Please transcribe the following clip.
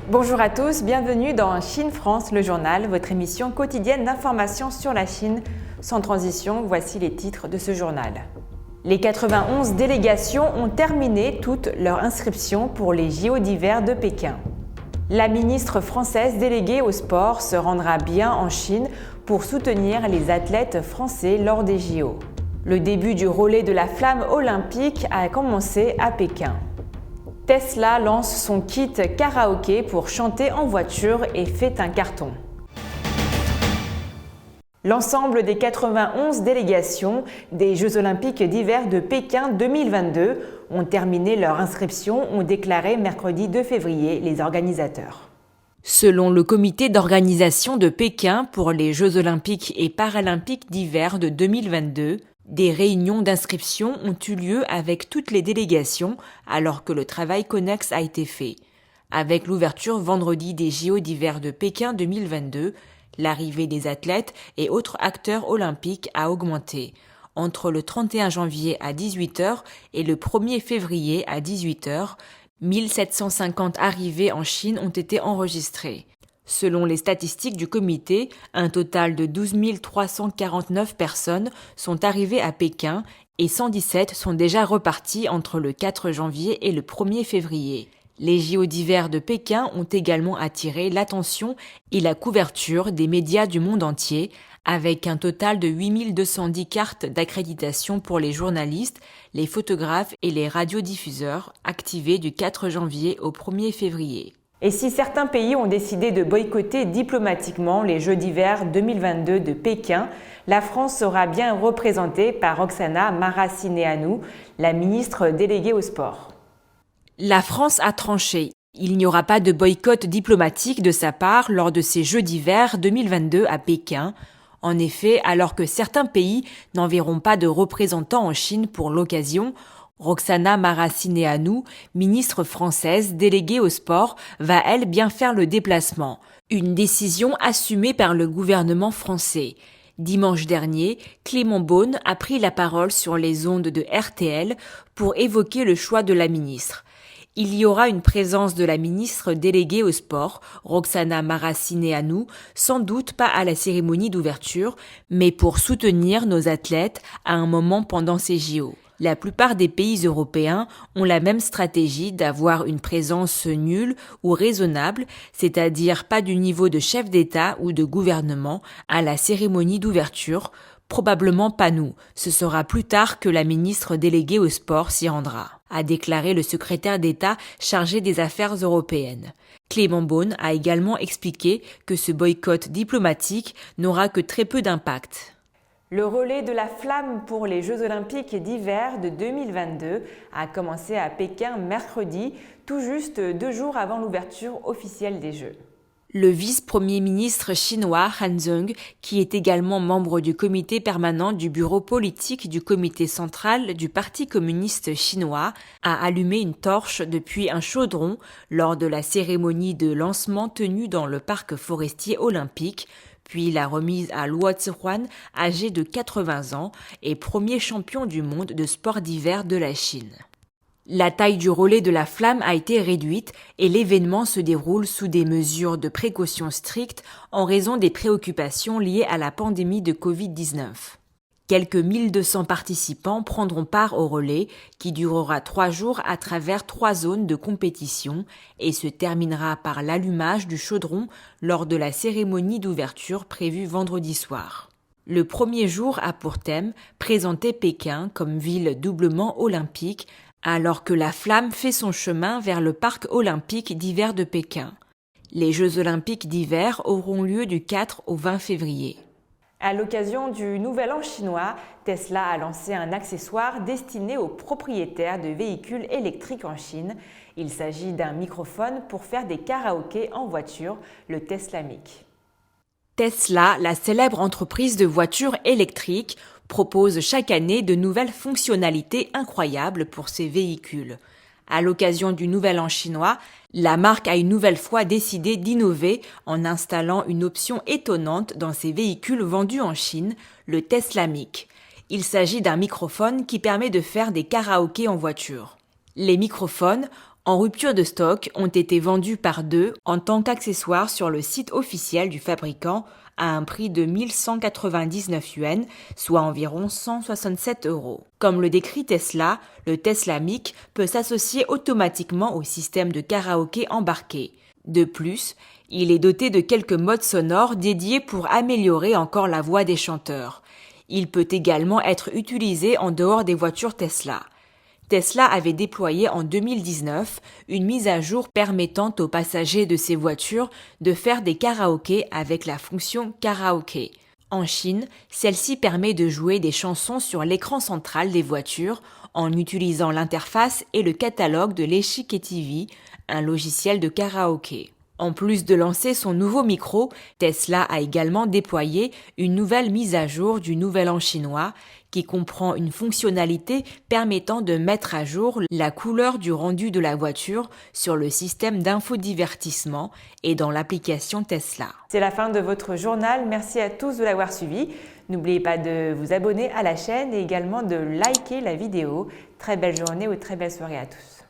Bonjour à tous, bienvenue dans Chine France, le journal, votre émission quotidienne d'information sur la Chine. Sans transition, voici les titres de ce journal. Les 91 délégations ont terminé toute leur inscription pour les JO d'hiver de Pékin. La ministre française déléguée au sport se rendra bien en Chine pour soutenir les athlètes français lors des JO. Le début du relais de la flamme olympique a commencé à Pékin. Tesla lance son kit karaoké pour chanter en voiture et fait un carton. L'ensemble des 91 délégations des Jeux olympiques d'hiver de Pékin 2022 ont terminé leur inscription, ont déclaré mercredi 2 février les organisateurs. Selon le comité d'organisation de Pékin pour les Jeux olympiques et paralympiques d'hiver de 2022, des réunions d'inscription ont eu lieu avec toutes les délégations alors que le travail connexe a été fait. Avec l'ouverture vendredi des JO d'hiver de Pékin 2022, l'arrivée des athlètes et autres acteurs olympiques a augmenté. Entre le 31 janvier à 18h et le 1er février à 18h, 1750 arrivées en Chine ont été enregistrées. Selon les statistiques du comité, un total de 12 349 personnes sont arrivées à Pékin et 117 sont déjà reparties entre le 4 janvier et le 1er février. Les JO d'hiver de Pékin ont également attiré l'attention et la couverture des médias du monde entier, avec un total de 8 210 cartes d'accréditation pour les journalistes, les photographes et les radiodiffuseurs activées du 4 janvier au 1er février. Et si certains pays ont décidé de boycotter diplomatiquement les Jeux d'hiver 2022 de Pékin, la France sera bien représentée par Roxana Maracineanu, la ministre déléguée au sport. La France a tranché. Il n'y aura pas de boycott diplomatique de sa part lors de ces Jeux d'hiver 2022 à Pékin. En effet, alors que certains pays n'enverront pas de représentants en Chine pour l'occasion, Roxana Maracineanu, ministre française déléguée au sport, va elle bien faire le déplacement. Une décision assumée par le gouvernement français. Dimanche dernier, Clément Beaune a pris la parole sur les ondes de RTL pour évoquer le choix de la ministre. Il y aura une présence de la ministre déléguée au sport, Roxana Maracineanu, sans doute pas à la cérémonie d'ouverture, mais pour soutenir nos athlètes à un moment pendant ces JO. La plupart des pays européens ont la même stratégie d'avoir une présence nulle ou raisonnable, c'est-à-dire pas du niveau de chef d'État ou de gouvernement à la cérémonie d'ouverture. Probablement pas nous, ce sera plus tard que la ministre déléguée au sport s'y rendra, a déclaré le secrétaire d'État chargé des affaires européennes. Clément Beaune a également expliqué que ce boycott diplomatique n'aura que très peu d'impact. Le relais de la flamme pour les Jeux olympiques d'hiver de 2022 a commencé à Pékin mercredi, tout juste 2 jours avant l'ouverture officielle des Jeux. Le vice-premier ministre chinois Han Zheng, qui est également membre du comité permanent du bureau politique du comité central du Parti communiste chinois, a allumé une torche depuis un chaudron lors de la cérémonie de lancement tenue dans le parc forestier olympique, puis la remise à Luo Zihuan, âgé de 80 ans et premier champion du monde de sport d'hiver de la Chine. La taille du relais de la flamme a été réduite et l'événement se déroule sous des mesures de précaution strictes en raison des préoccupations liées à la pandémie de Covid-19. Quelques 1200 participants prendront part au relais qui durera 3 jours à travers 3 zones de compétition et se terminera par l'allumage du chaudron lors de la cérémonie d'ouverture prévue vendredi soir. Le premier jour a pour thème présenter Pékin comme ville doublement olympique alors que la flamme fait son chemin vers le parc olympique d'hiver de Pékin. Les Jeux olympiques d'hiver auront lieu du 4 au 20 février. À l'occasion du Nouvel An chinois, Tesla a lancé un accessoire destiné aux propriétaires de véhicules électriques en Chine. Il s'agit d'un microphone pour faire des karaokés en voiture, le Tesla Mic. Tesla, la célèbre entreprise de voitures électriques, propose chaque année de nouvelles fonctionnalités incroyables pour ses véhicules. À l'occasion du Nouvel An chinois, la marque a une nouvelle fois décidé d'innover en installant une option étonnante dans ses véhicules vendus en Chine, le Tesla Mic. Il s'agit d'un microphone qui permet de faire des karaokés en voiture. Les microphones, en rupture de stock ont été vendus par deux en tant qu'accessoires sur le site officiel du fabricant à un prix de 1199 yuan, soit environ 167 €. Comme le décrit Tesla, le Tesla Mic peut s'associer automatiquement au système de karaoké embarqué. De plus, il est doté de quelques modes sonores dédiés pour améliorer encore la voix des chanteurs. Il peut également être utilisé en dehors des voitures Tesla. Tesla avait déployé en 2019 une mise à jour permettant aux passagers de ces voitures de faire des karaokés avec la fonction karaoké. En Chine, celle-ci permet de jouer des chansons sur l'écran central des voitures en utilisant l'interface et le catalogue de l'Eshike TV, un logiciel de karaoké. En plus de lancer son nouveau micro, Tesla a également déployé une nouvelle mise à jour du Nouvel An chinois qui comprend une fonctionnalité permettant de mettre à jour la couleur du rendu de la voiture sur le système d'infodivertissement et dans l'application Tesla. C'est la fin de votre journal. Merci à tous de l'avoir suivi. N'oubliez pas de vous abonner à la chaîne et également de liker la vidéo. Très belle journée ou très belle soirée à tous.